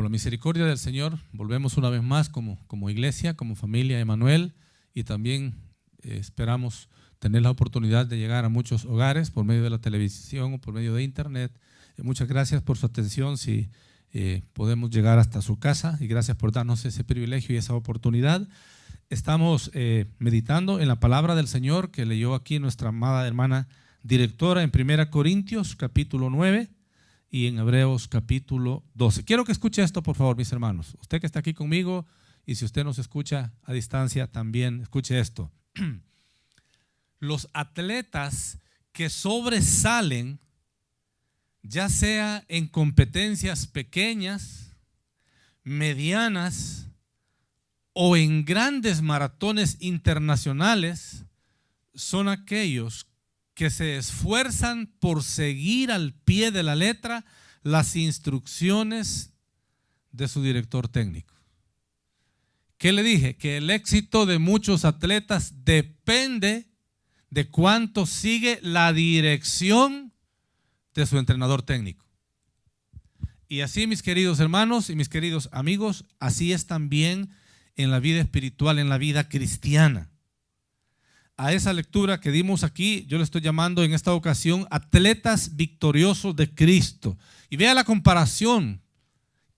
Por la misericordia del Señor, volvemos una vez más como iglesia, como familia Emanuel, y también esperamos tener la oportunidad de llegar a muchos hogares por medio de la televisión o por medio de internet. Muchas gracias por su atención, si podemos llegar hasta su casa, y gracias por darnos ese privilegio y esa oportunidad. Estamos meditando en la palabra del Señor que leyó aquí nuestra amada hermana directora en 1 Corintios capítulo 9 y en Hebreos capítulo 12. Quiero que escuche esto, por favor, mis hermanos. Usted que está aquí conmigo, y si usted nos escucha a distancia también, escuche esto. Los atletas que sobresalen, ya sea en competencias pequeñas, medianas o en grandes maratones internacionales, son aquellos que se esfuerzan por seguir al pie de la letra las instrucciones de su director técnico. ¿Qué le dije? Que el éxito de muchos atletas depende de cuánto sigue la dirección de su entrenador técnico. Y así, mis queridos hermanos y mis queridos amigos, así es también en la vida espiritual, en la vida cristiana. A esa lectura que dimos aquí, yo le estoy llamando en esta ocasión atletas victoriosos de Cristo. Y vea la comparación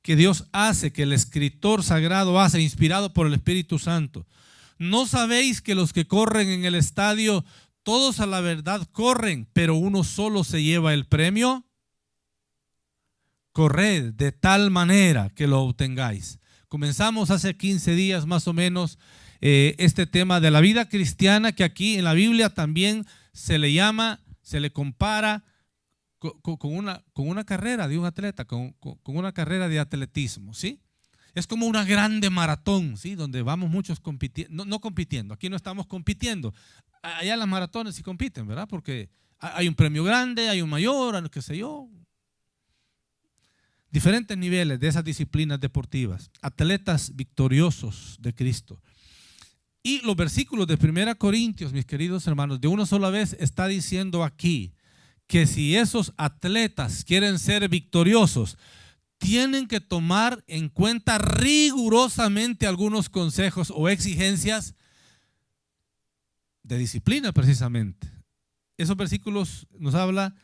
que Dios hace, que el escritor sagrado hace, inspirado por el Espíritu Santo. ¿No sabéis que los que corren en el estadio, todos a la verdad corren, pero uno solo se lleva el premio? Corred de tal manera que lo obtengáis. Comenzamos hace 15 días más o menos este tema de la vida cristiana, que aquí en la Biblia también se le llama, se le compara con una carrera de un atleta, con una carrera de atletismo, ¿sí? Es como una grande maratón, ¿sí? Donde vamos muchos compitiendo, no compitiendo, aquí no estamos compitiendo. Allá las maratones sí compiten, ¿verdad? Porque hay un premio grande, hay un mayor, qué sé yo. Diferentes niveles de esas disciplinas deportivas, atletas victoriosos de Cristo. Y los versículos de 1 Corintios, mis queridos hermanos, de una sola vez está diciendo aquí que si esos atletas quieren ser victoriosos, tienen que tomar en cuenta rigurosamente algunos consejos o exigencias de disciplina precisamente. Esos versículos nos hablan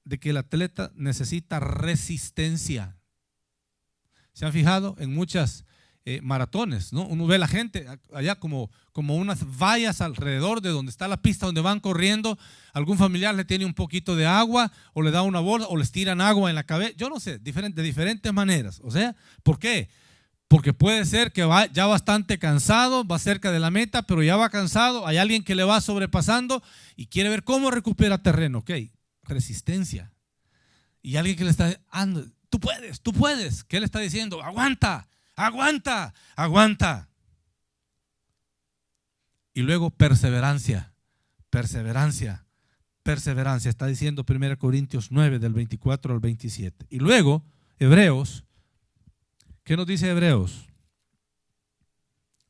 de que el atleta necesita resistencia. ¿Se han fijado? En muchas maratones, ¿no? Uno ve a la gente allá como unas vallas alrededor de donde está la pista donde van corriendo. Algún familiar le tiene un poquito de agua o le da una bolsa o les tiran agua en la cabeza. Yo no sé, de diferentes maneras. O sea, ¿por qué? Porque puede ser que va ya bastante cansado, va cerca de la meta, pero ya va cansado. Hay alguien que le va sobrepasando y quiere ver cómo recupera terreno. Ok, resistencia. Y alguien que le está diciendo, tú puedes. ¿Qué le está diciendo? Aguanta. Y luego perseverancia. Está diciendo 1 Corintios 9 del 24 al 27. Y luego Hebreos. ¿Qué nos dice Hebreos?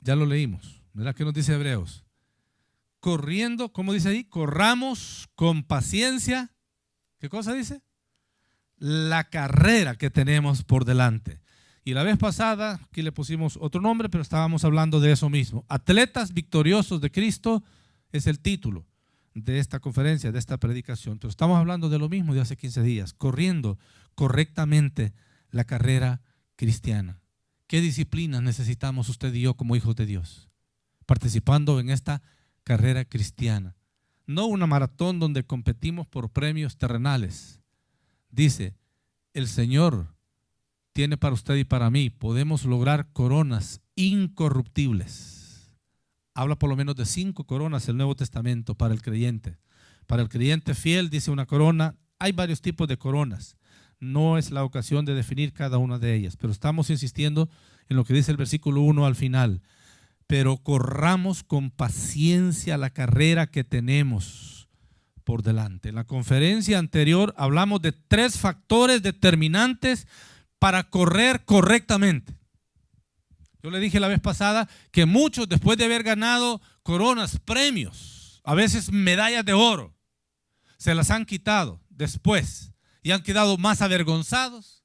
Ya lo leímos, ¿verdad? ¿Qué nos dice Hebreos? Corriendo, ¿cómo dice ahí? Corramos con paciencia. ¿Qué cosa dice? La carrera que tenemos por delante. Y la vez pasada, aquí le pusimos otro nombre, pero estábamos hablando de eso mismo. Atletas victoriosos de Cristo es el título de esta conferencia, de esta predicación. Pero estamos hablando de lo mismo de hace 15 días, corriendo correctamente la carrera cristiana. ¿Qué disciplinas necesitamos usted y yo como hijos de Dios? Participando en esta carrera cristiana. No una maratón donde competimos por premios terrenales. Dice, el Señor tiene para usted y para mí, podemos lograr coronas incorruptibles. Habla por lo menos de 5 coronas el Nuevo Testamento para el creyente. Para el creyente fiel dice una corona. Hay varios tipos de coronas. No es la ocasión de definir cada una de ellas, pero estamos insistiendo en lo que dice el versículo 1 al final. Pero corramos con paciencia la carrera que tenemos por delante. En la conferencia anterior hablamos de 3 factores determinantes para correr correctamente. Yo le dije la vez pasada que muchos, después de haber ganado coronas, premios, a veces medallas de oro, se las han quitado después y han quedado más avergonzados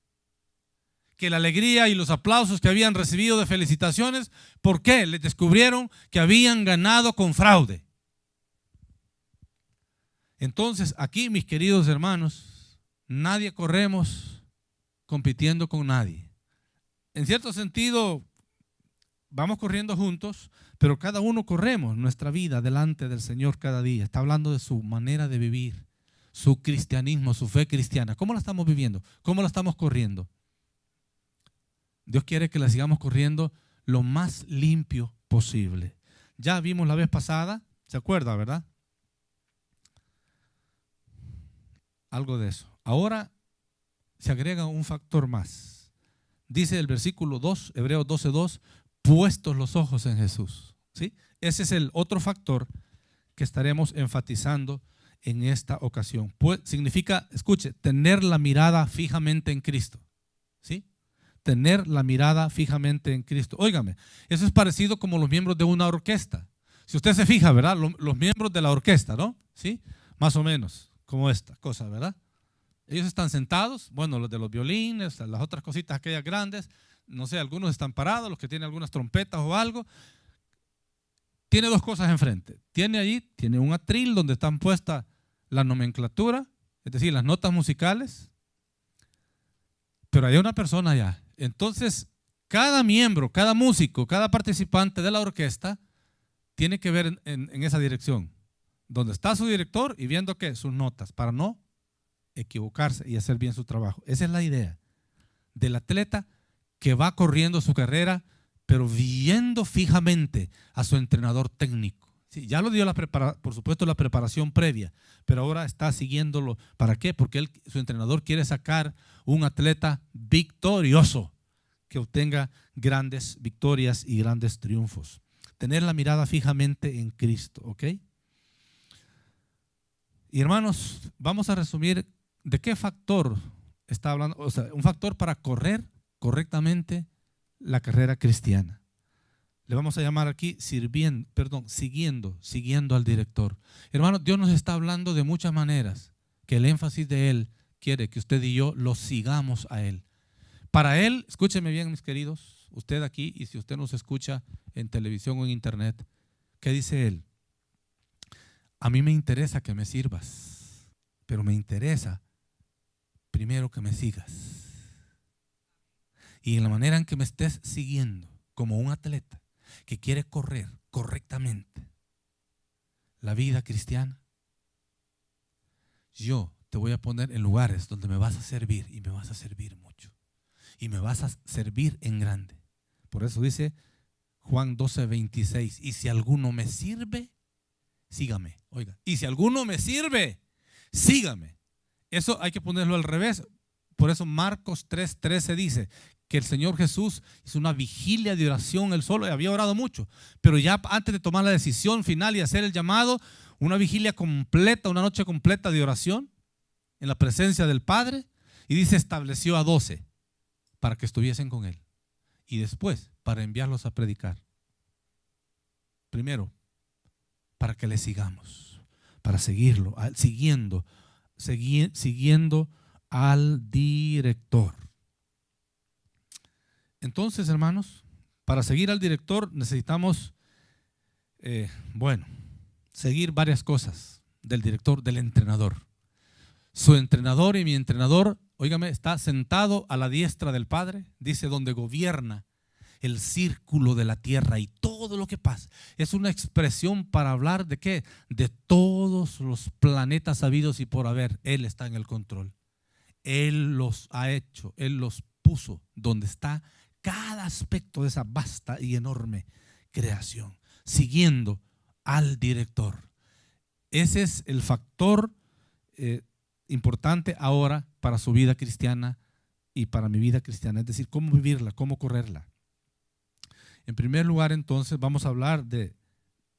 que la alegría y los aplausos que habían recibido de felicitaciones. ¿Por qué? Les descubrieron que habían ganado con fraude. Entonces, aquí, mis queridos hermanos, nadie corremos compitiendo con nadie. En cierto sentido, vamos corriendo juntos, pero cada uno corremos nuestra vida delante del Señor cada día. Está hablando de su manera de vivir, su cristianismo, su fe cristiana. ¿Cómo la estamos viviendo? ¿Cómo la estamos corriendo? Dios quiere que la sigamos corriendo lo más limpio posible. Ya vimos la vez pasada, ¿se acuerda, verdad? Algo de eso. Ahora se agrega un factor más. Dice el versículo 2, Hebreos 12:2, puestos los ojos en Jesús. ¿Sí? Ese es el otro factor que estaremos enfatizando en esta ocasión. Pues, significa, escuche, tener la mirada fijamente en Cristo. ¿Sí? Tener la mirada fijamente en Cristo. Óigame, eso es parecido como los miembros de una orquesta. Si usted se fija, ¿verdad? Los miembros de la orquesta, ¿no? ¿Sí? Más o menos, como esta cosa, ¿verdad? Ellos están sentados, bueno, los de los violines, las otras cositas aquellas grandes, no sé, algunos están parados, los que tienen algunas trompetas o algo. Tiene dos cosas enfrente. Tiene un atril donde están puestas la nomenclatura, es decir, las notas musicales, pero hay una persona allá. Entonces, cada miembro, cada músico, cada participante de la orquesta tiene que ver en esa dirección, donde está su director y viendo que sus notas, para no equivocarse y hacer bien su trabajo. Esa es la idea del atleta que va corriendo su carrera, pero viendo fijamente a su entrenador técnico. Sí, ya lo dio por supuesto la preparación previa, pero ahora está siguiéndolo. ¿Para qué? Porque su entrenador quiere sacar un atleta victorioso, que obtenga grandes victorias y grandes triunfos. Tener la mirada fijamente en Cristo, ¿ok? Y hermanos, vamos a resumir de qué factor está hablando. O sea, un factor para correr correctamente la carrera cristiana. Le vamos a llamar aquí siguiendo al director. Hermanos, Dios nos está hablando de muchas maneras, que el énfasis de Él quiere que usted y yo lo sigamos a Él. Para Él, escúcheme bien, mis queridos, usted aquí, y si usted nos escucha en televisión o en internet, ¿qué dice Él? A mí me interesa que me sirvas, pero me interesa primero que me sigas. Y en la manera en que me estés siguiendo, como un atleta que quiere correr correctamente la vida cristiana, yo te voy a poner en lugares donde me vas a servir, y me vas a servir mucho, y me vas a servir en grande. Por eso dice Juan 12:26, y si alguno me sirve, sígame. Oiga, y si alguno me sirve, sígame. Eso hay que ponerlo al revés. Por eso Marcos 3:13 dice que el Señor Jesús hizo una vigilia de oración él solo, y había orado mucho, pero ya antes de tomar la decisión final y hacer el llamado, una vigilia completa, una noche completa de oración en la presencia del Padre, y dice, estableció a 12 para que estuviesen con él, y después para enviarlos a predicar. Primero, para que le sigamos, para seguirlo, siguiendo al director. Entonces, hermanos, para seguir al director necesitamos, seguir varias cosas del director, del entrenador. Su entrenador y mi entrenador, óigame, está sentado a la diestra del Padre, dice, donde gobierna el círculo de la tierra y todo lo que pasa. Es una expresión para hablar de ¿qué? De todos los planetas habidos y por haber. Él está en el control. Él los ha hecho, Él los puso donde está cada aspecto de esa vasta y enorme creación, siguiendo al director. Ese es el factor importante ahora para su vida cristiana y para mi vida cristiana, es decir, cómo vivirla, cómo correrla. En primer lugar, entonces, vamos a hablar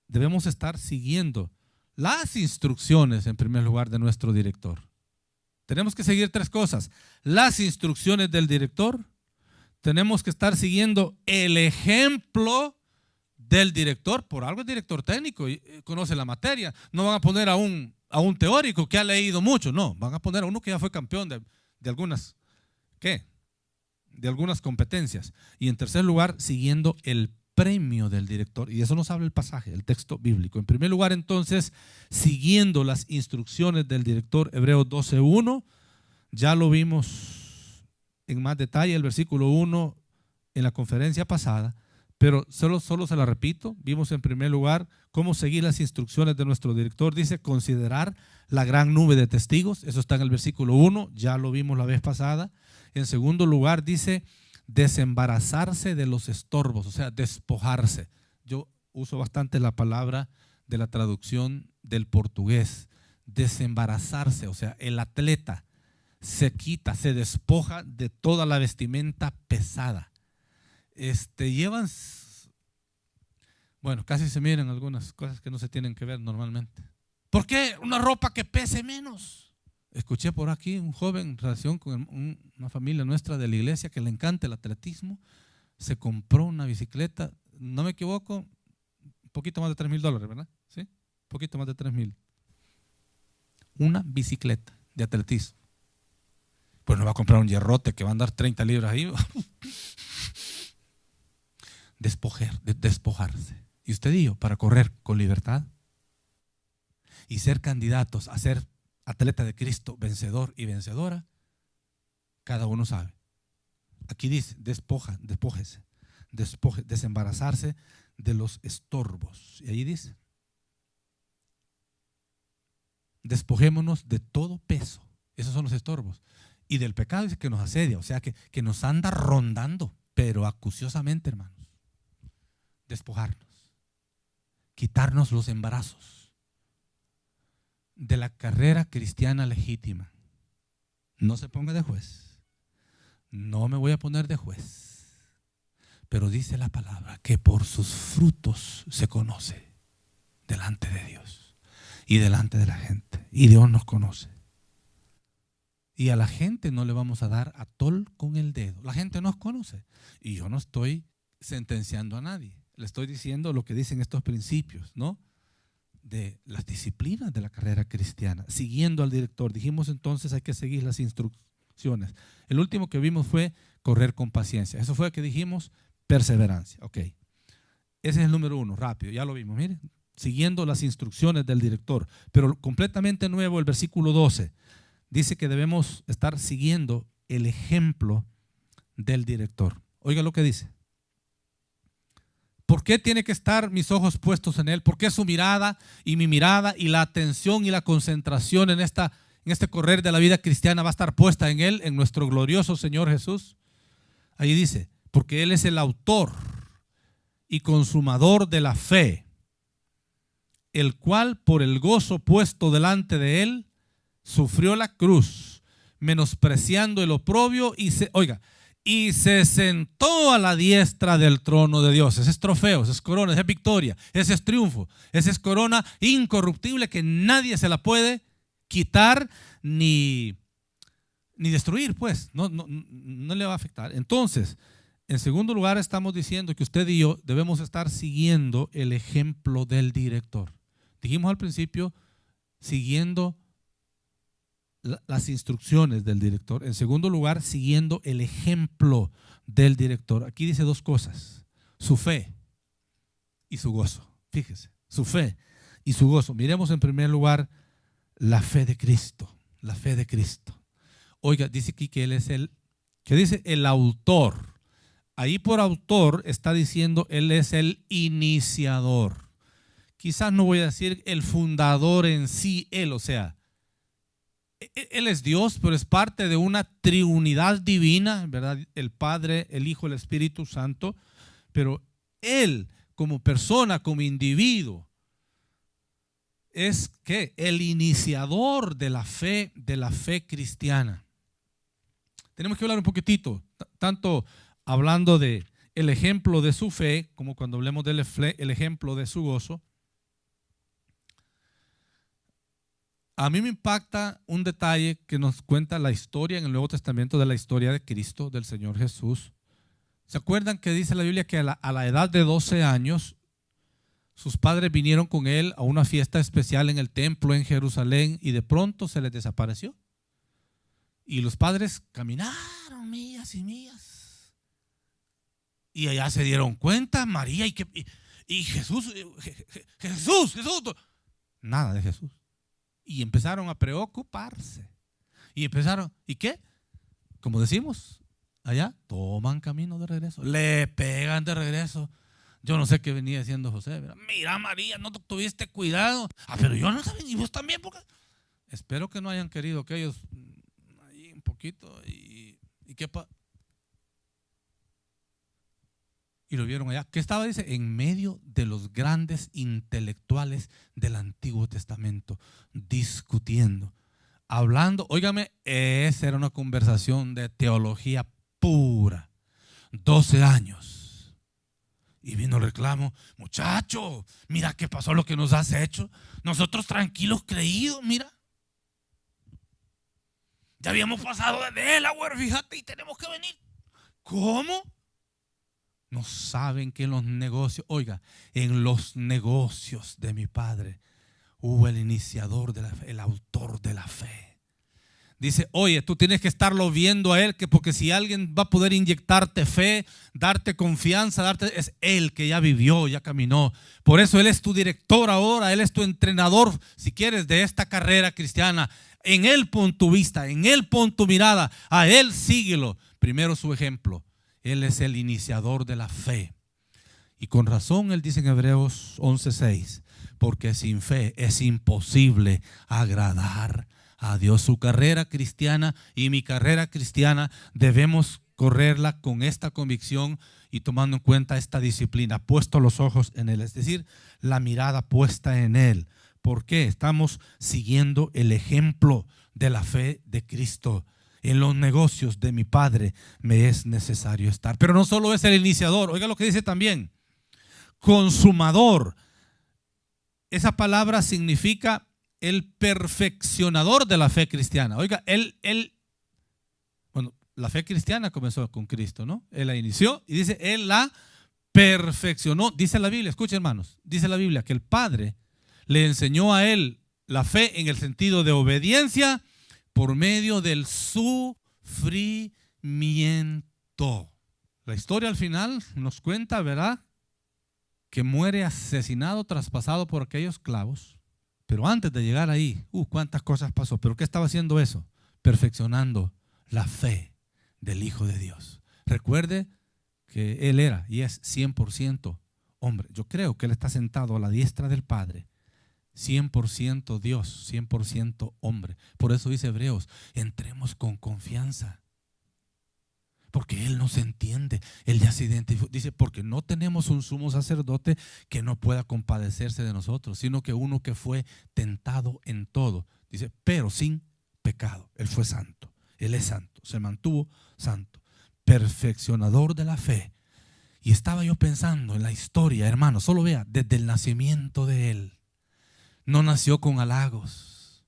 debemos estar siguiendo las instrucciones, en primer lugar, de nuestro director. Tenemos que seguir tres cosas: las instrucciones del director, tenemos que estar siguiendo el ejemplo del director. Por algo es director técnico y conoce la materia. No van a poner a un teórico que ha leído mucho, no, van a poner a uno que ya fue campeón de algunas, ¿qué? de algunas competencias. Y en tercer lugar, siguiendo el premio del director. Y eso nos habla el pasaje, el texto bíblico. En primer lugar, entonces, siguiendo las instrucciones del director, Hebreos 12:1, ya lo vimos en más detalle, el versículo 1 en la conferencia pasada, pero solo se la repito. Vimos en primer lugar cómo seguir las instrucciones de nuestro director. Dice considerar la gran nube de testigos, eso está en el versículo 1, ya lo vimos la vez pasada. En segundo lugar dice desembarazarse de los estorbos, o sea, despojarse. Yo uso bastante la palabra de la traducción del portugués, desembarazarse, o sea, el atleta se quita, se despoja de toda la vestimenta pesada. Llevan, bueno, casi se miran algunas cosas que no se tienen que ver normalmente. ¿Por qué una ropa que pese menos? Escuché por aquí un joven en relación con una familia nuestra de la iglesia que le encanta el atletismo, se compró una bicicleta, no me equivoco, un poquito más de $3,000, ¿verdad? ¿Sí? Un poquito más de 3,000. Una bicicleta de atletismo. Pues no va a comprar un hierrote que va a andar 30 libras ahí. Despojarse. Y usted y yo, para correr con libertad y ser candidatos a ser atleta de Cristo, vencedor y vencedora, cada uno sabe. Aquí dice, despójese, desembarazarse de los estorbos. Y allí dice, despojémonos de todo peso. Esos son los estorbos. Y del pecado dice que nos asedia, o sea que nos anda rondando, pero acuciosamente, hermanos. Despojarnos, quitarnos los embarazos de la carrera cristiana legítima. No se ponga de juez. No me voy a poner de juez. Pero dice la palabra que por sus frutos se conoce delante de Dios y delante de la gente. Y Dios nos conoce. Y a la gente no le vamos a dar atol con el dedo. La gente nos conoce. Y yo no estoy sentenciando a nadie. Le estoy diciendo lo que dicen estos principios, ¿no? De las disciplinas de la carrera cristiana. Siguiendo al director. Dijimos entonces hay que seguir las instrucciones. El último que vimos fue correr con paciencia. Eso fue que dijimos perseverancia. Ok. Ese es el número 1, rápido. Ya lo vimos, miren. Siguiendo las instrucciones del director. Pero completamente nuevo el versículo 12. Dice que debemos estar siguiendo el ejemplo del director. Oiga lo que dice. ¿Por qué tiene que estar mis ojos puestos en él? ¿Por qué su mirada y mi mirada y la atención y la concentración en este correr de la vida cristiana va a estar puesta en él, en nuestro glorioso Señor Jesús? Ahí dice, porque él es el autor y consumador de la fe, el cual por el gozo puesto delante de él sufrió la cruz, menospreciando el oprobio y se sentó a la diestra del trono de Dios. Ese es trofeo, esa es corona, esa es victoria, ese es triunfo, esa es corona incorruptible que nadie se la puede quitar ni destruir, pues. No le va a afectar. Entonces, en segundo lugar, estamos diciendo que usted y yo debemos estar siguiendo el ejemplo del director. Dijimos al principio, siguiendo las instrucciones del director. En segundo lugar, siguiendo el ejemplo del director. Aquí dice dos cosas: su fe y su gozo. Fíjese, su fe y su gozo. Miremos en primer lugar la fe de Cristo. La fe de Cristo. Oiga, dice aquí que él es el autor. Ahí por autor está diciendo él es el iniciador. Quizás no voy a decir el fundador en sí, él, o sea, él es Dios, pero es parte de una triunidad divina, ¿verdad? El Padre, el Hijo, el Espíritu Santo. Pero él, como persona, como individuo, es ¿qué? El iniciador de la fe cristiana. Tenemos que hablar un poquitito, tanto hablando de el ejemplo de su fe, como cuando hablemos del ejemplo de su gozo. A mí me impacta un detalle que nos cuenta la historia en el Nuevo Testamento de la historia de Cristo, del Señor Jesús. ¿Se acuerdan que dice la Biblia que a la edad de 12 años sus padres vinieron con él a una fiesta especial en el templo en Jerusalén y de pronto se les desapareció? Y los padres caminaron millas y millas Y allá se dieron cuenta, María y Jesús, Jesús. Nada de Jesús. Y empezaron a preocuparse. Y empezaron, ¿y qué? Como decimos, allá toman camino de regreso. Le pegan de regreso. Yo no sé qué venía diciendo José. Mira, María, no tuviste cuidado. Pero yo no sabía, y vos también. Porque... Espero que no hayan querido que ellos ahí un poquito. ¿Y qué pasa? Y lo vieron allá. ¿Qué estaba? Dice, en medio de los grandes intelectuales del Antiguo Testamento, discutiendo, hablando. Óigame, esa era una conversación de teología pura. 12 años. Y vino el reclamo. Muchacho, mira qué pasó, lo que nos has hecho. Nosotros tranquilos creídos, mira. Ya habíamos pasado de Delaware, fíjate, y tenemos que venir. ¿Cómo? No saben que en los negocios, oiga, en los negocios de mi padre hubo el iniciador de la fe, el autor de la fe. Dice, oye, tú tienes que estarlo viendo a él, que porque si alguien va a poder inyectarte fe, darte confianza, es él que ya vivió, ya caminó. Por eso él es tu director ahora, él es tu entrenador, si quieres, de esta carrera cristiana. En él pon tu vista, en él pon tu mirada, a él síguelo. Primero su ejemplo. Él es el iniciador de la fe. Y con razón él dice en Hebreos 11:6, porque sin fe es imposible agradar a Dios. Su carrera cristiana y mi carrera cristiana debemos correrla con esta convicción y tomando en cuenta esta disciplina, puesto los ojos en Él, es decir, la mirada puesta en Él. ¿Por qué? Estamos siguiendo el ejemplo de la fe de Cristo. En los negocios de mi Padre me es necesario estar. Pero no solo es el iniciador, oiga lo que dice también, consumador. Esa palabra significa el perfeccionador de la fe cristiana. Oiga, bueno, la fe cristiana comenzó con Cristo, ¿no? Él la inició y dice, Él la perfeccionó. Dice la Biblia, escuchen hermanos, dice la Biblia que el Padre le enseñó a Él la fe en el sentido de obediencia por medio del sufrimiento. La historia al final nos cuenta, ¿verdad?, que muere asesinado, traspasado por aquellos clavos. Pero antes de llegar ahí, cuántas cosas pasó. ¿Pero qué estaba haciendo eso? Perfeccionando la fe del Hijo de Dios. Recuerde que Él era y es 100% hombre. Yo creo que Él está sentado a la diestra del Padre. 100% Dios, 100% hombre. Por eso dice Hebreos, entremos con confianza. Porque Él nos entiende, Él ya se identificó. Dice, porque no tenemos un sumo sacerdote que no pueda compadecerse de nosotros, sino que uno que fue tentado en todo. Dice, pero sin pecado. Él fue santo, Él es santo, se mantuvo santo. Perfeccionador de la fe. Y estaba yo pensando en la historia, hermano, solo vea, desde el nacimiento de Él. No nació con halagos,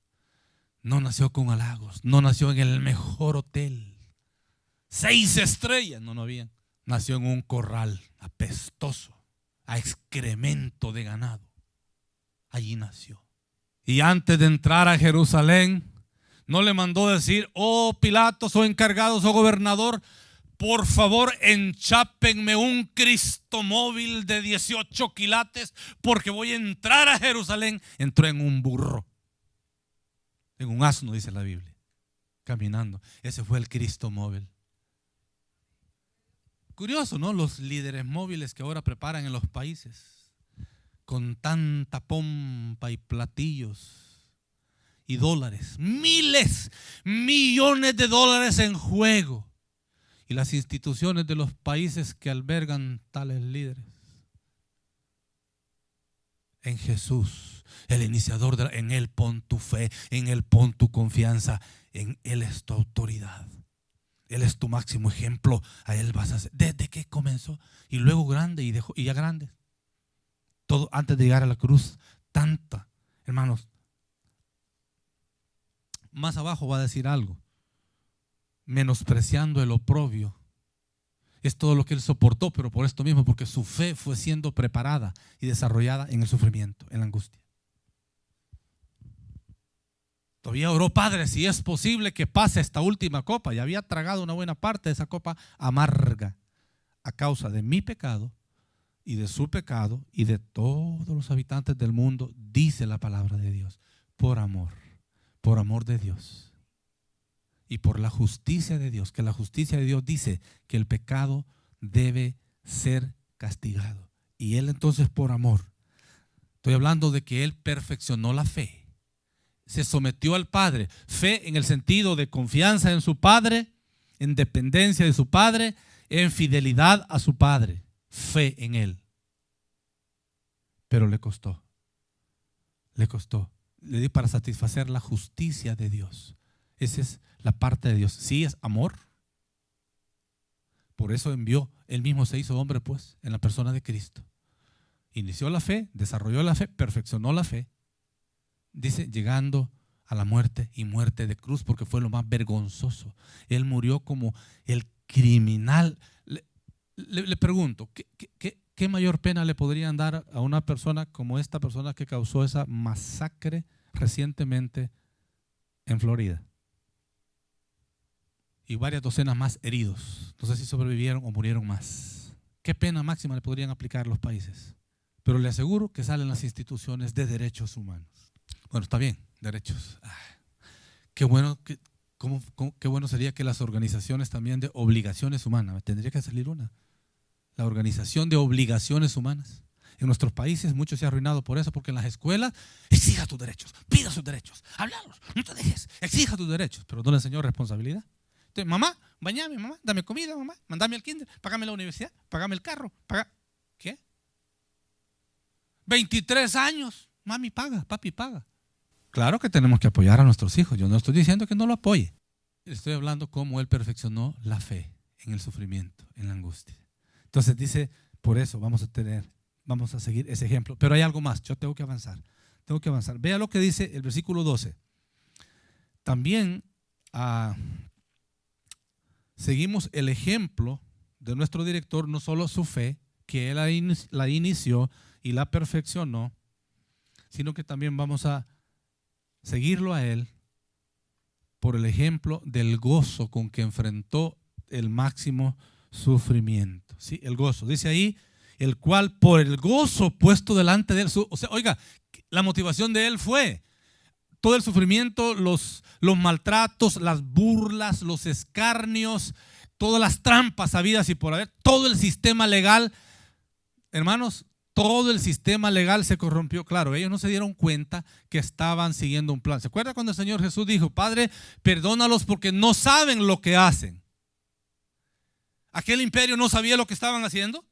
no nació con halagos, no nació en el mejor hotel, 6 estrellas, no habían. Nació en un corral apestoso, a excremento de ganado. Allí nació. Y antes de entrar a Jerusalén, no le mandó decir, oh Pilatos, oh encargados, oh gobernador, por favor enchápenme un Cristo móvil de 18 quilates porque voy a entrar a Jerusalén. Entró en un burro, en un asno, dice la Biblia, caminando. Ese fue el Cristo móvil. Curioso, ¿no? Los líderes móviles que ahora preparan en los países con tanta pompa y platillos y dólares, miles, millones de dólares en juego. Y las instituciones de los países que albergan tales líderes. En Jesús, el iniciador, en Él pon tu fe, en Él pon tu confianza, en Él es tu autoridad. Él es tu máximo ejemplo, a Él vas a hacer. Desde que comenzó, y luego grande, y ya grande. Todo antes de llegar a la cruz, tanta, hermanos. Más abajo va a decir algo. Menospreciando el oprobio. Es todo lo que Él soportó, pero por esto mismo, porque su fe fue siendo preparada y desarrollada en el sufrimiento, en la angustia. Todavía oró, Padre, si es posible que pase esta última copa. Ya había tragado una buena parte de esa copa amarga, causa de mi pecado y de su pecado y de todos los habitantes del mundo, dice la palabra de Dios, por amor de Dios y por la justicia de Dios, que la justicia de Dios dice que el pecado debe ser castigado. Y Él entonces por amor, estoy hablando de que Él perfeccionó la fe, se sometió al Padre, fe en el sentido de confianza en su Padre, en dependencia de su Padre, en fidelidad a su Padre, fe en Él. Pero le costó, le di para satisfacer la justicia de Dios. Esa es la parte de Dios. Sí, es amor. Por eso envió, Él mismo se hizo hombre pues, en la persona de Cristo. Inició la fe, desarrolló la fe, perfeccionó la fe. Dice, llegando a la muerte y muerte de cruz, porque fue lo más vergonzoso. Él murió como el criminal. Le pregunto, ¿qué mayor pena le podrían dar a una persona como esta persona que causó esa masacre recientemente en Florida? Y varias docenas más heridos. No sé si sobrevivieron o murieron más. ¿Qué pena máxima le podrían aplicar a los países? Pero le aseguro que salen las instituciones de derechos humanos. Bueno, está bien, derechos. Qué bueno, qué bueno sería que las organizaciones también de obligaciones humanas, tendría que salir una. La organización de obligaciones humanas. En nuestros países mucho se ha arruinado por eso, porque en las escuelas exija tus derechos, pida sus derechos, háblalos, no te dejes, exija tus derechos, pero no le enseñó responsabilidad. Entonces, mamá, bañame, mamá, dame comida, mamá, mandame al kinder, págame la universidad, págame el carro, ¿qué? 23 años, mami paga, papi paga. Claro que tenemos que apoyar a nuestros hijos, yo no estoy diciendo que no lo apoye. Estoy hablando cómo Él perfeccionó la fe en el sufrimiento, en la angustia. Entonces dice, por eso vamos a seguir ese ejemplo. Pero hay algo más, yo tengo que avanzar. Vea lo que dice el versículo 12. También seguimos el ejemplo de nuestro director, no solo su fe, que Él la inició y la perfeccionó, sino que también vamos a seguirlo a Él por el ejemplo del gozo con que enfrentó el máximo sufrimiento. ¿Sí? El gozo, dice ahí, el cual por el gozo puesto delante de Él, o sea, oiga, la motivación de Él fue todo el sufrimiento, los maltratos, las burlas, los escarnios, todas las trampas habidas y por haber, todo el sistema legal, hermanos, todo el sistema legal se corrompió. Claro, ellos no se dieron cuenta que estaban siguiendo un plan. ¿Se acuerda cuando el Señor Jesús dijo, Padre, perdónalos porque no saben lo que hacen? ¿Aquel imperio no sabía lo que estaban haciendo?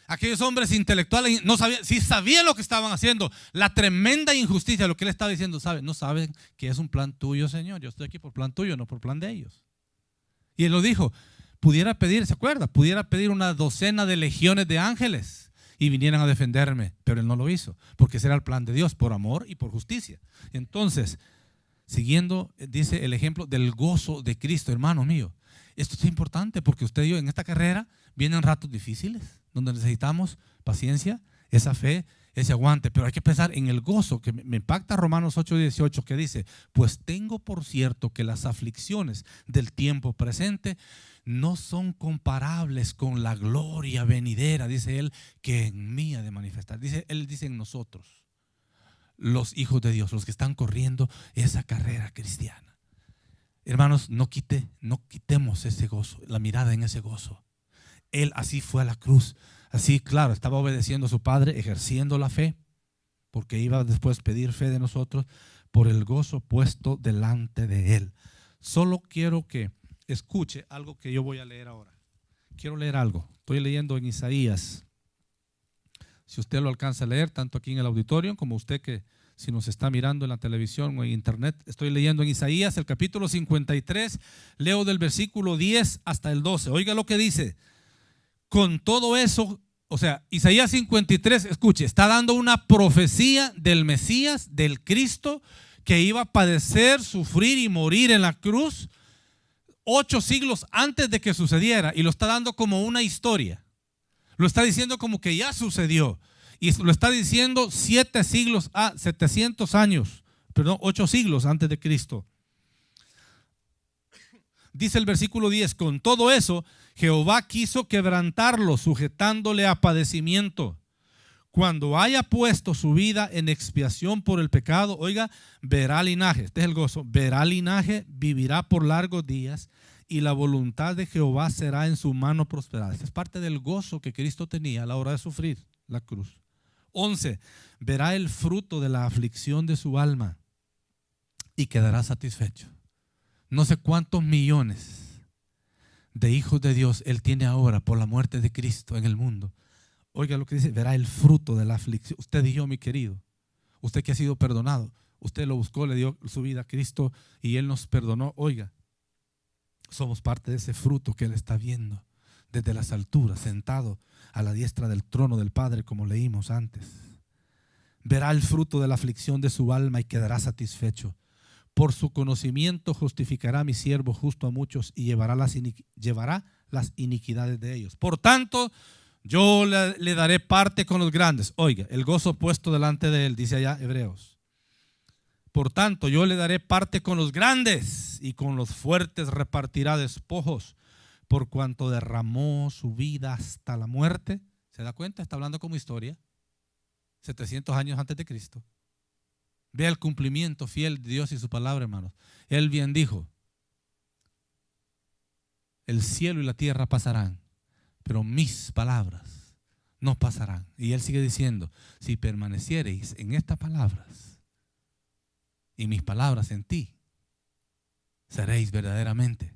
Aquellos hombres intelectuales no sabían, sí sabían lo que estaban haciendo. La tremenda injusticia, lo que Él estaba diciendo, no saben que es un plan tuyo, Señor. Yo estoy aquí por plan tuyo, no por plan de ellos. Y Él lo dijo, pudiera pedir, ¿se acuerda? Pudiera pedir una docena de legiones de ángeles y vinieran a defenderme, pero Él no lo hizo, porque ese era el plan de Dios, por amor y por justicia. Entonces, siguiendo, dice el ejemplo del gozo de Cristo, hermano mío. Esto es importante porque usted y yo en esta carrera vienen ratos difíciles, donde necesitamos paciencia, esa fe, ese aguante, pero hay que pensar en el gozo que me impacta Romanos 8:18, que dice, pues tengo por cierto que las aflicciones del tiempo presente no son comparables con la gloria venidera, dice Él, que en mí ha de manifestar. Él dice en nosotros, los hijos de Dios, los que están corriendo esa carrera cristiana. Hermanos, no quitemos ese gozo, la mirada en ese gozo. Él así fue a la cruz. Así, claro, estaba obedeciendo a su Padre, ejerciendo la fe, porque iba después a pedir fe de nosotros por el gozo puesto delante de Él. Solo quiero que escuche algo que yo voy a leer ahora. Quiero leer algo. Estoy leyendo en Isaías. Si usted lo alcanza a leer, tanto aquí en el auditorio como usted que si nos está mirando en la televisión o en internet, estoy leyendo en Isaías el capítulo 53, leo del versículo 10 hasta el 12. Oiga lo que dice. Con todo eso, o sea, Isaías 53, escuche, está dando una profecía del Mesías, del Cristo, que iba a padecer, sufrir y morir en la cruz 8 siglos antes de que sucediera, y lo está dando como una historia. Lo está diciendo como que ya sucedió. Y lo está diciendo 700 años, perdón, 8 siglos antes de Cristo. dice el versículo 10, con todo eso, Jehová quiso quebrantarlo, sujetándole a padecimiento. Cuando haya puesto su vida en expiación por el pecado, oiga, verá linaje, este es el gozo, verá linaje, vivirá por largos días y la voluntad de Jehová será en su mano prosperada. Esta es parte del gozo que Cristo tenía a la hora de sufrir la cruz. 11, verá el fruto de la aflicción de su alma y quedará satisfecho. No sé cuántos millones de hijos de Dios Él tiene ahora por la muerte de Cristo en el mundo. Oiga lo que dice, verá el fruto de la aflicción. Usted y yo, mi querido, usted que ha sido perdonado, usted lo buscó, le dio su vida a Cristo y Él nos perdonó. Oiga, somos parte de ese fruto que Él está viendo desde las alturas, sentado a la diestra del trono del Padre, como leímos antes. Verá el fruto de la aflicción de su alma y quedará satisfecho. Por su conocimiento justificará a mi siervo justo a muchos y llevará las iniquidades de ellos. Por tanto, yo le daré parte con los grandes. Oiga, el gozo puesto delante de él, dice allá Hebreos. Por tanto, yo le daré parte con los grandes y con los fuertes repartirá despojos, por cuanto derramó su vida hasta la muerte. ¿Se da cuenta? Está hablando como historia. 700 años antes de Cristo. Vea el cumplimiento fiel de Dios y su palabra, hermanos. Él bien dijo, el cielo y la tierra pasarán, pero mis palabras no pasarán. Y Él sigue diciendo, si permaneciereis en estas palabras y mis palabras en ti, seréis verdaderamente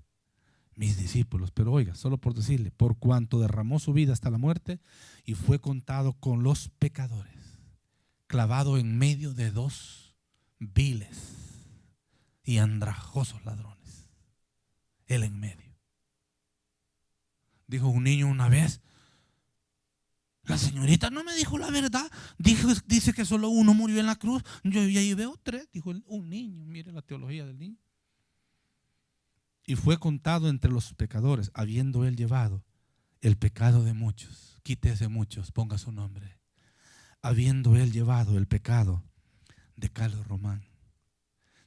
mis discípulos. Pero oiga, solo por decirle, por cuanto derramó su vida hasta la muerte y fue contado con los pecadores, clavado en medio de dos viles y andrajosos ladrones, Él en medio. Dijo un niño una vez, la señorita no me dijo la verdad, dice que solo uno murió en la cruz, yo ahí veo tres, dijo un niño. Mire la teología del niño. Y fue contado entre los pecadores, habiendo Él llevado el pecado de muchos. Quítese muchos, ponga su nombre. Habiendo Él llevado el pecado de Carlos Román,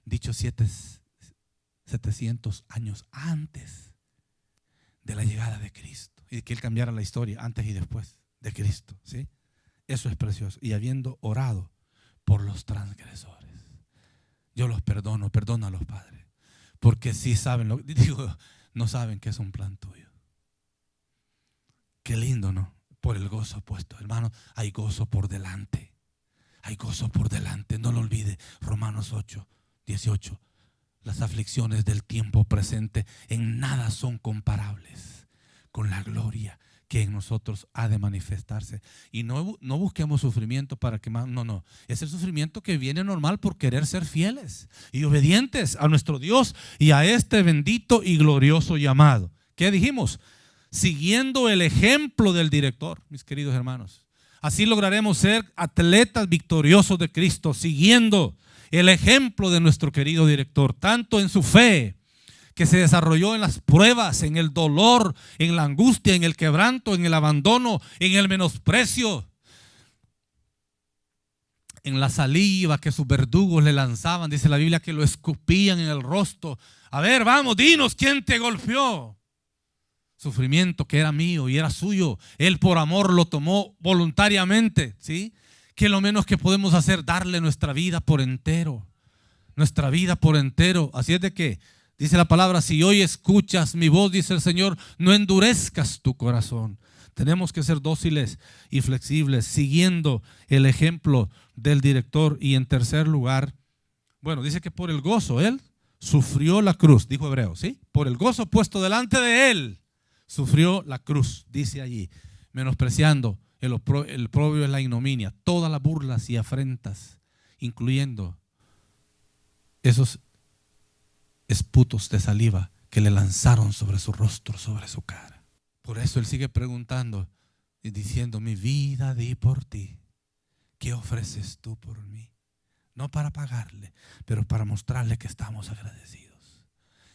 dicho 700 años antes de la llegada de Cristo, y que Él cambiara la historia antes y después de Cristo, ¿sí? Eso es precioso. Y habiendo orado por los transgresores, yo los perdono, perdónalos, Padre, porque sí saben no saben que es un plan tuyo. Qué lindo, ¿no? Por el gozo puesto, hermano, hay gozo por delante. Hay gozo por delante, no lo olvide. Romanos 8, 18. Las aflicciones del tiempo presente en nada son comparables con la gloria que en nosotros ha de manifestarse. Y no busquemos sufrimiento para que más, no. Es el sufrimiento que viene normal por querer ser fieles y obedientes a nuestro Dios y a este bendito y glorioso llamado. ¿Qué dijimos? Siguiendo el ejemplo del director, mis queridos hermanos. Así lograremos ser atletas victoriosos de Cristo, siguiendo el ejemplo de nuestro querido director, tanto en su fe, que se desarrolló en las pruebas, en el dolor, en la angustia, en el quebranto, en el abandono, en el menosprecio, en la saliva que sus verdugos le lanzaban. Dice la Biblia que lo escupían en el rostro. A ver, vamos, dinos, ¿quién te golpeó? Sufrimiento que era mío y era suyo. Él por amor lo tomó voluntariamente, ¿sí? Que lo menos que podemos hacer, darle nuestra vida por entero. Nuestra vida por entero. Así es de que dice la palabra, si hoy escuchas mi voz, dice el Señor, no endurezcas tu corazón. Tenemos que ser dóciles y flexibles, siguiendo el ejemplo del director. Y en tercer lugar, bueno, dice que por el gozo Él sufrió la cruz, dijo Hebreos, ¿sí? Por el gozo puesto delante de Él sufrió la cruz, dice allí, menospreciando el oprobio es la ignominia, todas las burlas y afrentas, incluyendo esos esputos de saliva que le lanzaron sobre su rostro, sobre su cara. Por eso Él sigue preguntando y diciendo, mi vida di por ti, ¿qué ofreces tú por mí? No para pagarle, pero para mostrarle que estamos agradecidos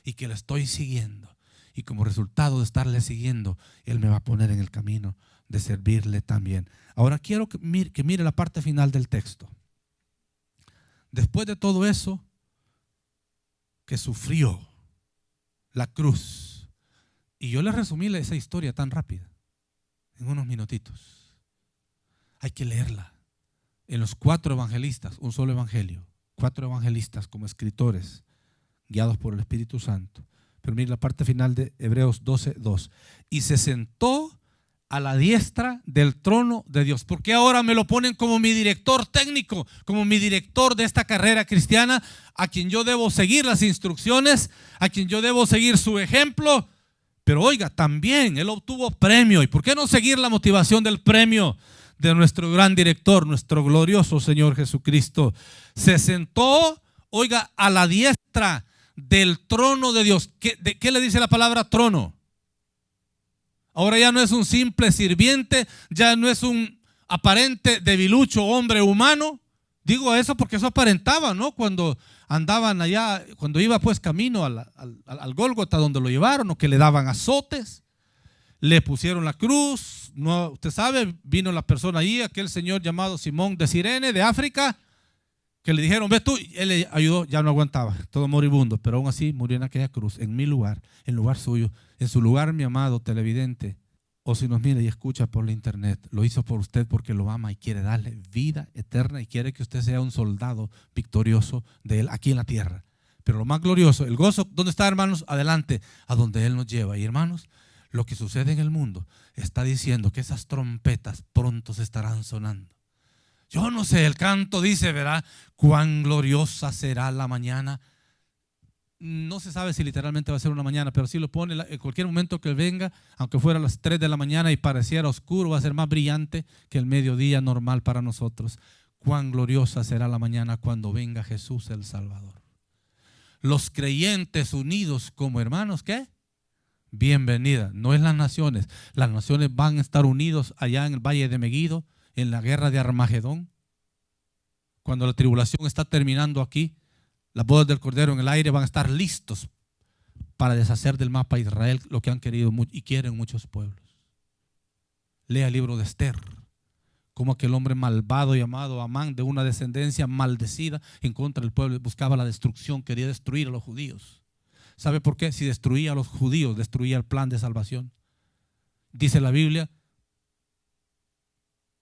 y que le estoy siguiendo. Y como resultado de estarle siguiendo, Él me va a poner en el camino de servirle también. Ahora quiero que mire la parte final del texto. Después de todo eso que sufrió, la cruz. Y yo le resumí esa historia tan rápida, en unos minutitos. Hay que leerla. En los 4 evangelistas, un solo evangelio, 4 evangelistas como escritores, guiados por el Espíritu Santo. Pero mire la parte final de Hebreos 12:2. Y se sentó a la diestra del trono de Dios. ¿Por qué ahora me lo ponen como mi director técnico, como mi director de esta carrera cristiana, a quien yo debo seguir las instrucciones, a quien yo debo seguir su ejemplo? Pero oiga, también él obtuvo premio. ¿Y por qué no seguir la motivación del premio de nuestro gran director, nuestro glorioso Señor Jesucristo? Se sentó, oiga, a la diestra del trono de Dios. ¿De qué le dice la palabra trono? Ahora ya no es un simple sirviente, ya no es un aparente debilucho hombre humano. Digo eso porque eso aparentaba, ¿no? Cuando andaban allá, cuando iba pues camino al Gólgota, donde lo llevaron, o que le daban azotes, le pusieron la cruz. No, usted sabe, vino la persona ahí, aquel señor llamado Simón de Cirene, de África, que le dijeron, ve tú, él le ayudó, ya no aguantaba, todo moribundo, pero aún así murió en aquella cruz, en mi lugar, en lugar suyo, en su lugar, mi amado televidente, o si nos mira y escucha por la internet, lo hizo por usted porque lo ama y quiere darle vida eterna y quiere que usted sea un soldado victorioso de él aquí en la tierra. Pero lo más glorioso, el gozo, ¿dónde está, hermanos? Adelante, a donde él nos lleva. Y hermanos, lo que sucede en el mundo está diciendo que esas trompetas pronto se estarán sonando. Yo no sé, el canto dice, ¿verdad? Cuán gloriosa será la mañana. No se sabe si literalmente va a ser una mañana, pero sí lo pone en cualquier momento que venga, aunque fuera a las 3 de la mañana y pareciera oscuro, va a ser más brillante que el mediodía normal para nosotros. Cuán gloriosa será la mañana cuando venga Jesús el Salvador. Los creyentes unidos como hermanos, ¿qué? Bienvenida. No es las naciones van a estar unidos allá en el valle de Meguido, en la guerra de Armagedón, cuando la tribulación está terminando aquí. Las bodas del Cordero en el aire van a estar listos para deshacer del mapa de Israel lo que han querido y quieren muchos pueblos. Lea el libro de Esther, como aquel hombre malvado llamado Amán, de una descendencia maldecida en contra del pueblo, buscaba la destrucción, quería destruir a los judíos. ¿Sabe por qué? Si destruía a los judíos, destruía el plan de salvación. Dice la Biblia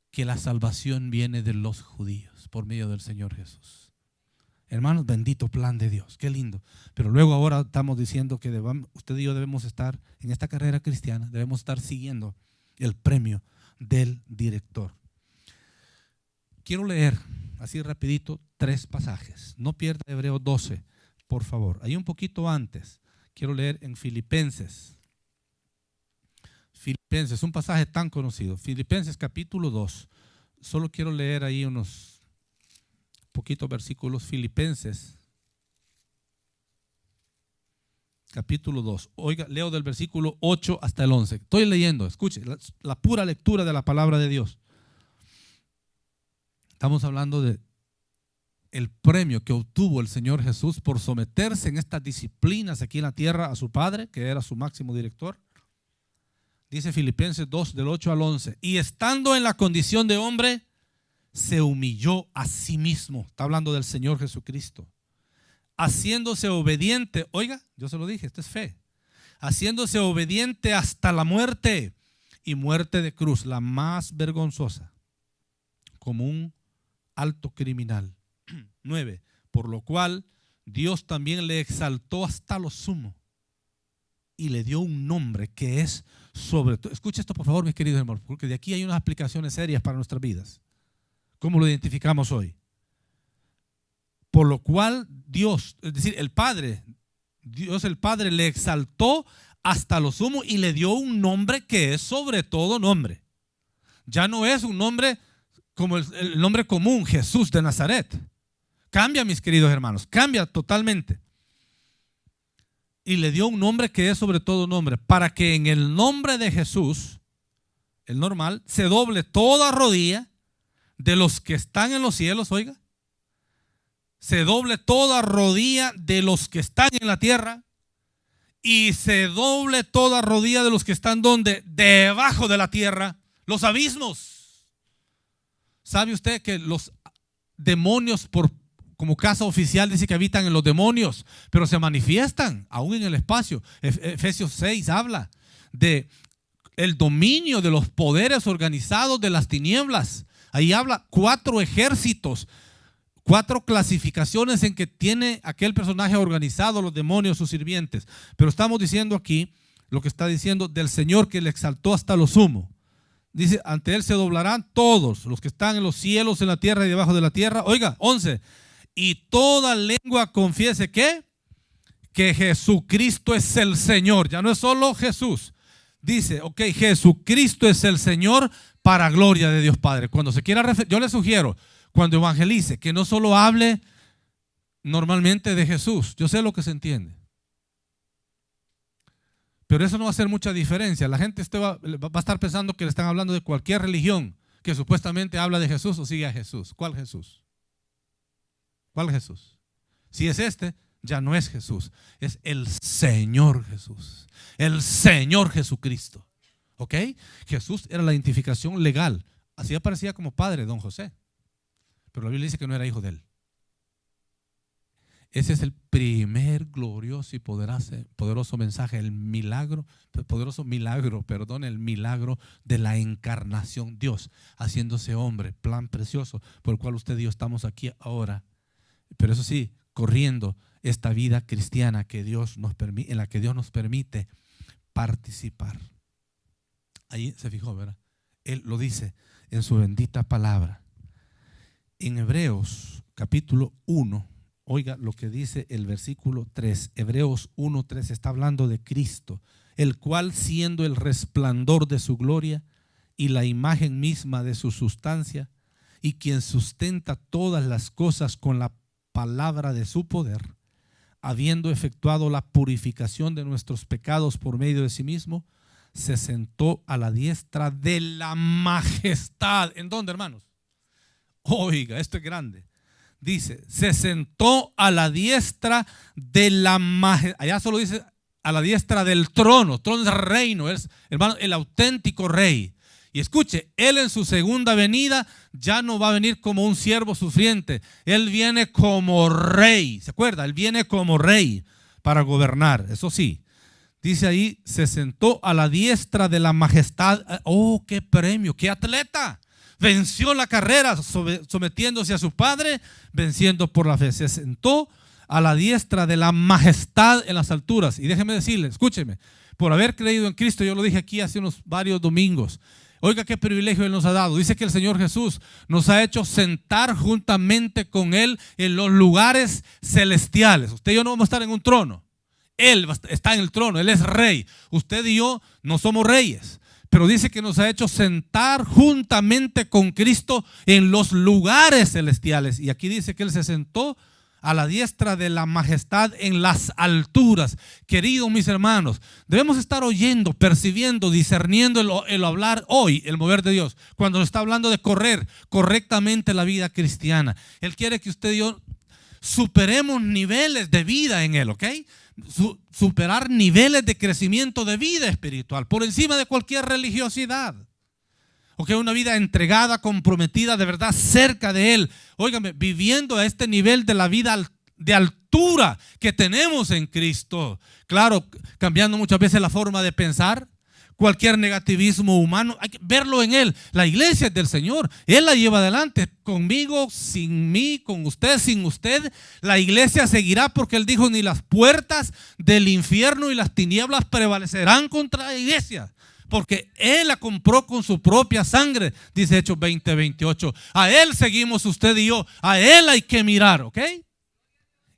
que la salvación viene de los judíos por medio del Señor Jesús. Hermanos, bendito plan de Dios, qué lindo. Pero luego ahora estamos diciendo que usted y yo debemos estar en esta carrera cristiana, debemos estar siguiendo el premio del director. Quiero leer así rapidito 3 pasajes. No pierda Hebreos 12, por favor. Ahí un poquito antes, quiero leer en Filipenses. Filipenses, un pasaje tan conocido. Filipenses capítulo 2. Solo quiero leer ahí unos poquitos versículos. Filipenses capítulo 2. Oiga, leo del versículo 8 hasta el 11. Estoy leyendo, escuche, la pura lectura de la palabra de Dios. Estamos hablando de el premio que obtuvo el Señor Jesús por someterse en estas disciplinas aquí en la tierra a su Padre, que era su máximo director. Dice Filipenses 2, del 8 al 11. Y estando en la condición de hombre, se humilló a sí mismo. Está hablando del Señor Jesucristo. Haciéndose obediente. Oiga, yo se lo dije, esto es fe. Haciéndose obediente hasta la muerte, y muerte de cruz, la más vergonzosa, como un alto criminal. 9. Por lo cual Dios también le exaltó hasta lo sumo y le dio un nombre que es sobre todo. Escucha esto por favor, mis queridos hermanos, porque de aquí hay unas aplicaciones serias para nuestras vidas. ¿Cómo lo identificamos hoy? Por lo cual Dios, es decir, el Padre, Dios el Padre le exaltó hasta lo sumo y le dio un nombre que es sobre todo nombre. Ya no es un nombre como el nombre común, Jesús de Nazaret. Cambia, mis queridos hermanos, cambia totalmente. Y le dio un nombre que es sobre todo nombre, para que en el nombre de Jesús, el normal, se doble toda rodilla de los que están en los cielos, oiga. Se doble toda rodilla de los que están en la tierra y se doble toda rodilla de los que están donde, debajo de la tierra, los abismos. ¿Sabe usted que los demonios por como casa oficial dice que habitan en los demonios, pero se manifiestan aún en el espacio. Efesios 6 habla de el dominio de los poderes organizados de las tinieblas. Ahí habla 4 ejércitos, 4 clasificaciones en que tiene aquel personaje organizado, los demonios, sus sirvientes. Pero estamos diciendo aquí lo que está diciendo del Señor, que le exaltó hasta lo sumo. Dice, ante Él se doblarán todos los que están en los cielos, en la tierra y debajo de la tierra. Oiga, 11. Y toda lengua confiese que Jesucristo es el Señor. Ya no es solo Jesús. Dice, ok, Jesucristo es el Señor para gloria de Dios Padre. Cuando se quiera referir, yo le sugiero, cuando evangelice, que no solo hable normalmente de Jesús. Yo sé lo que se entiende, pero eso no va a hacer mucha diferencia. La gente va a estar pensando que le están hablando de cualquier religión que supuestamente habla de Jesús o sigue a Jesús. ¿Cuál Jesús? ¿Cuál Jesús? Si es este, ya no es Jesús, es el Señor Jesús, el Señor Jesucristo. ¿Ok? Jesús era la identificación legal. Así aparecía como padre don José, pero la Biblia dice que no era hijo de él. Ese es el primer glorioso y poderoso mensaje, el milagro de la encarnación. Dios haciéndose hombre, plan precioso por el cual usted y yo estamos aquí ahora. Pero eso sí, corriendo esta vida cristiana que Dios nos permite, en la que Dios nos permite participar. Ahí se fijó, ¿verdad? Él lo dice en su bendita palabra. En Hebreos capítulo 1, oiga lo que dice el versículo 3. Hebreos 1:3 está hablando de Cristo, el cual siendo el resplandor de su gloria y la imagen misma de su sustancia, y quien sustenta todas las cosas con la palabra de su poder, habiendo efectuado la purificación de nuestros pecados por medio de sí mismo, se sentó a la diestra de la majestad. ¿En dónde, hermanos? Oiga, esto es grande. Dice, se sentó a la diestra de la majestad. Allá solo dice a la diestra del trono. Trono es reino, es, hermano, el auténtico rey. Y escuche, Él en su segunda venida ya no va a venir como un siervo sufriente. Él viene como rey. ¿Se acuerda? Él viene como rey para gobernar. Eso sí, dice ahí, se sentó a la diestra de la majestad. Oh, qué premio, qué atleta. Venció la carrera sometiéndose a su Padre, venciendo por la fe. Se sentó a la diestra de la majestad en las alturas. Y déjeme decirle, escúcheme, por haber creído en Cristo, yo lo dije aquí hace unos varios domingos. Oiga qué privilegio Él nos ha dado. Dice que el Señor Jesús nos ha hecho sentar juntamente con Él en los lugares celestiales. Usted y yo no vamos a estar en un trono. Él está en el trono, Él es rey. Usted y yo no somos reyes. Pero dice que nos ha hecho sentar juntamente con Cristo en los lugares celestiales. Y aquí dice que Él se sentó a la diestra de la majestad en las alturas. Queridos mis hermanos, debemos estar oyendo, percibiendo, discerniendo el hablar hoy, el mover de Dios. Cuando está hablando de correr correctamente la vida cristiana, Él quiere que usted y yo superemos niveles de vida en Él, ¿ok? Superar niveles de crecimiento de vida espiritual por encima de cualquier religiosidad. Ok, una vida entregada, comprometida, de verdad cerca de Él. Óigame, viviendo a este nivel de la vida de altura que tenemos en Cristo. Claro, cambiando muchas veces la forma de pensar. Cualquier negativismo humano, hay que verlo en Él. La iglesia es del Señor, Él la lleva adelante. Conmigo, sin mí, con usted, sin usted, la iglesia seguirá, porque Él dijo, ni las puertas del infierno y las tinieblas prevalecerán contra la iglesia, porque Él la compró con su propia sangre, dice Hechos 20:28. A Él seguimos usted y yo, a Él hay que mirar, ¿ok?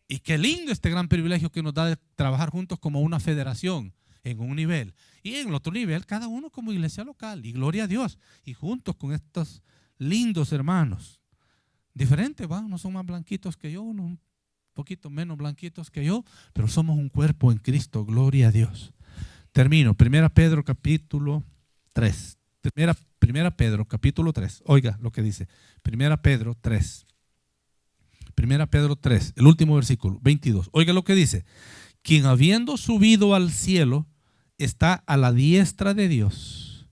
Y qué lindo este gran privilegio que nos da de trabajar juntos como una federación en un nivel. Y en el otro nivel, cada uno como iglesia local. Y gloria a Dios. Y juntos con estos lindos hermanos. Diferentes, ¿va? No son más blanquitos que yo, unos un poquito menos blanquitos que yo, pero somos un cuerpo en Cristo. Gloria a Dios. Termino. 1 Pedro capítulo 3. 1 Pedro capítulo 3. Oiga lo que dice. 1 Pedro 3. 1 Pedro 3. El último versículo, 22. Oiga lo que dice. Quien habiendo subido al cielo está a la diestra de Dios.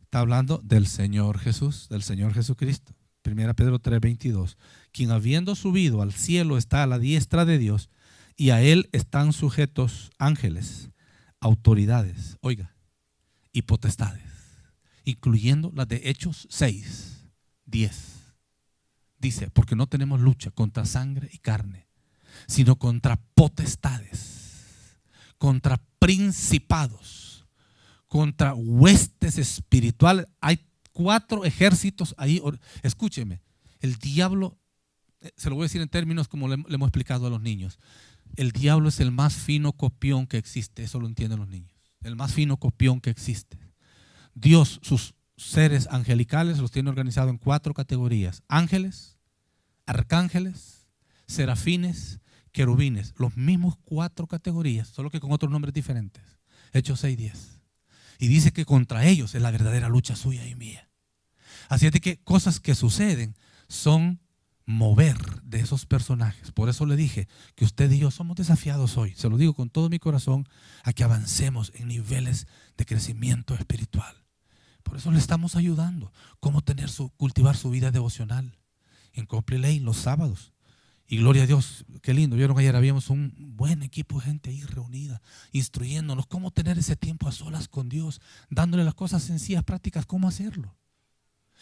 Está hablando del Señor Jesús, del Señor Jesucristo. 1 Pedro 3:22, quien habiendo subido al cielo está a la diestra de Dios, y a él están sujetos ángeles, autoridades, oiga, y potestades, incluyendo las de Hechos 6:10. Dice, porque no tenemos lucha contra sangre y carne, sino contra potestades, contra principados, contra huestes espirituales. Hay 4 ejércitos ahí. Escúcheme, el diablo, se lo voy a decir en términos como le hemos explicado a los niños. El diablo es el más fino copión que existe, eso lo entienden los niños. El más fino copión que existe. Dios, sus seres angelicales los tiene organizados en 4 categorías: ángeles, arcángeles, serafines, querubines. Los mismos 4 categorías, solo que con otros nombres diferentes. Hechos 6:10. Y dice que contra ellos es la verdadera lucha suya y mía. Así es de que cosas que suceden son mover de esos personajes. Por eso le dije que usted y yo somos desafiados hoy, se lo digo con todo mi corazón, a que avancemos en niveles de crecimiento espiritual. Por eso le estamos ayudando cómo cultivar su vida devocional en Copley Lane los sábados. Y gloria a Dios, qué lindo. Vieron ayer, habíamos un buen equipo de gente ahí reunida, instruyéndonos cómo tener ese tiempo a solas con Dios, dándole las cosas sencillas, prácticas, cómo hacerlo.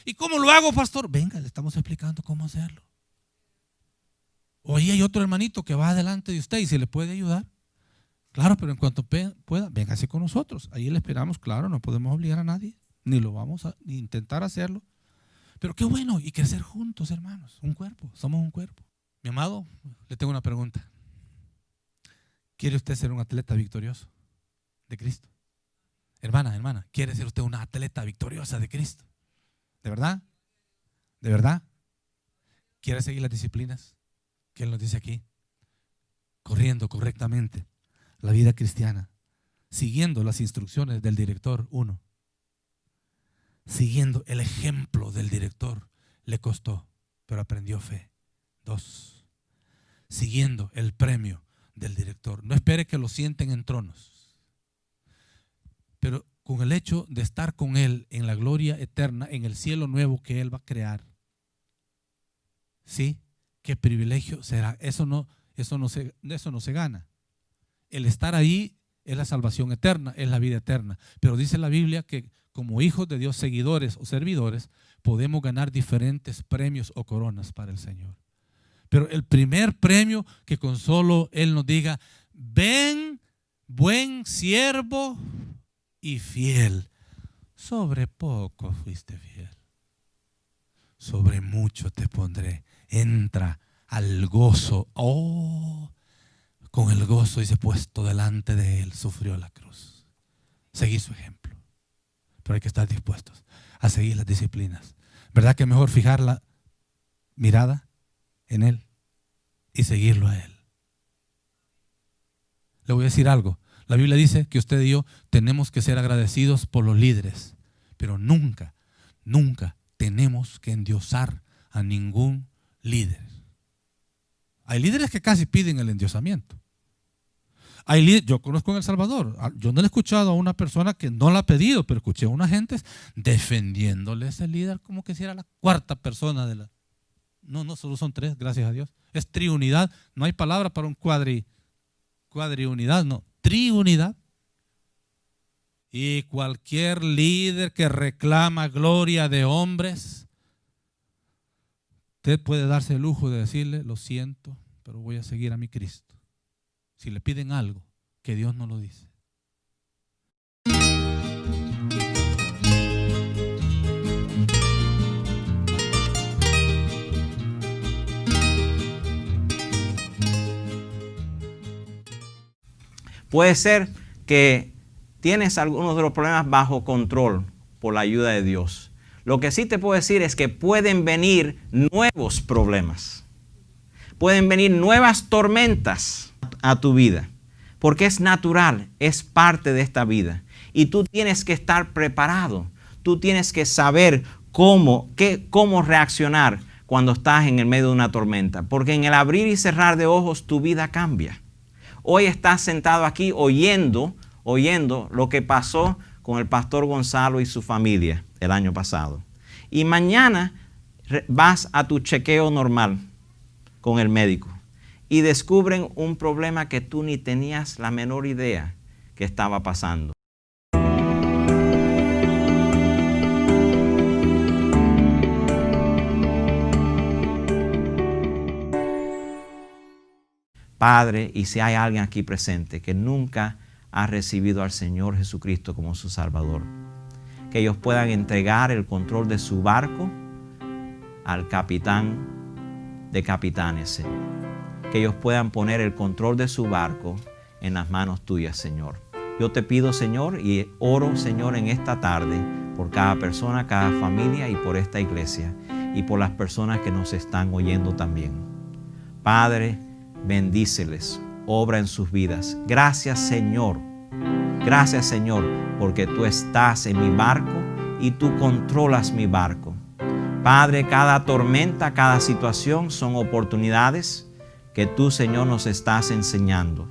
¿Y cómo lo hago, pastor? Venga, le estamos explicando cómo hacerlo. O ahí hay otro hermanito que va adelante de usted y se le puede ayudar. Claro, pero en cuanto pueda, véngase con nosotros. Ahí le esperamos, claro, no podemos obligar a nadie, ni lo vamos a intentar hacerlo. Pero qué bueno, y crecer juntos, hermanos, un cuerpo, somos un cuerpo. Mi amado, le tengo una pregunta. ¿Quiere usted ser un atleta victorioso de Cristo? Hermana, ¿quiere ser usted una atleta victoriosa de Cristo? ¿De verdad? ¿De verdad? ¿Quiere seguir las disciplinas que Él nos dice aquí? Corriendo correctamente la vida cristiana, siguiendo las instrucciones del director 1, siguiendo el ejemplo del director. Le costó, pero aprendió fe. 2, siguiendo el premio del director. No espere que lo sienten en tronos, pero con el hecho de estar con Él en la gloria eterna, en el cielo nuevo que Él va a crear. ¿Sí? ¿Qué privilegio será? Eso no se gana. El estar ahí es la salvación eterna, es la vida eterna. Pero dice la Biblia que como hijos de Dios, seguidores o servidores, podemos ganar diferentes premios o coronas para el Señor. Pero el primer premio, que con solo Él nos diga: ven, buen siervo y fiel, sobre poco fuiste fiel, sobre mucho te pondré, entra al gozo. Con el gozo, dice, puesto delante de Él, sufrió la cruz. Seguir su ejemplo, pero hay que estar dispuestos a seguir las disciplinas. ¿Verdad que es mejor fijar la mirada en Él y seguirlo a Él? Le voy a decir algo. La Biblia dice que usted y yo tenemos que ser agradecidos por los líderes, pero nunca tenemos que endiosar a ningún líder. Hay líderes que casi piden el endiosamiento. Yo conozco en El Salvador, yo no le he escuchado a una persona que no la ha pedido, pero escuché a una gente defendiéndole a ese líder como que si era la 4ª persona de la... No, solo son 3, gracias a Dios. Es triunidad, no hay palabra para un cuadriunidad, no, triunidad. Y cualquier líder que reclama gloria de hombres, usted puede darse el lujo de decirle: lo siento, pero voy a seguir a mi Cristo. Si le piden algo, que Dios no lo dice. Puede ser que tienes algunos de los problemas bajo control por la ayuda de Dios. Lo que sí te puedo decir es que pueden venir nuevos problemas. Pueden venir nuevas tormentas a tu vida, porque es natural, es parte de esta vida. Y tú tienes que estar preparado. Tú tienes que saber cómo reaccionar cuando estás en el medio de una tormenta, porque en el abrir y cerrar de ojos tu vida cambia. Hoy estás sentado aquí oyendo lo que pasó con el pastor Gonzalo y su familia el año pasado. Y mañana vas a tu chequeo normal con el médico y descubren un problema que tú ni tenías la menor idea que estaba pasando. Padre, y si hay alguien aquí presente que nunca ha recibido al Señor Jesucristo como su Salvador, que ellos puedan entregar el control de su barco al capitán de capitanes, Señor. Que ellos puedan poner el control de su barco en las manos tuyas, Señor. Yo te pido, Señor, y oro, Señor, en esta tarde por cada persona, cada familia y por esta iglesia y por las personas que nos están oyendo también. Padre, bendíceles, obra en sus vidas. Gracias, Señor. Gracias, Señor, porque tú estás en mi barco y tú controlas mi barco. Padre, cada tormenta, cada situación son oportunidades que tú, Señor, nos estás enseñando.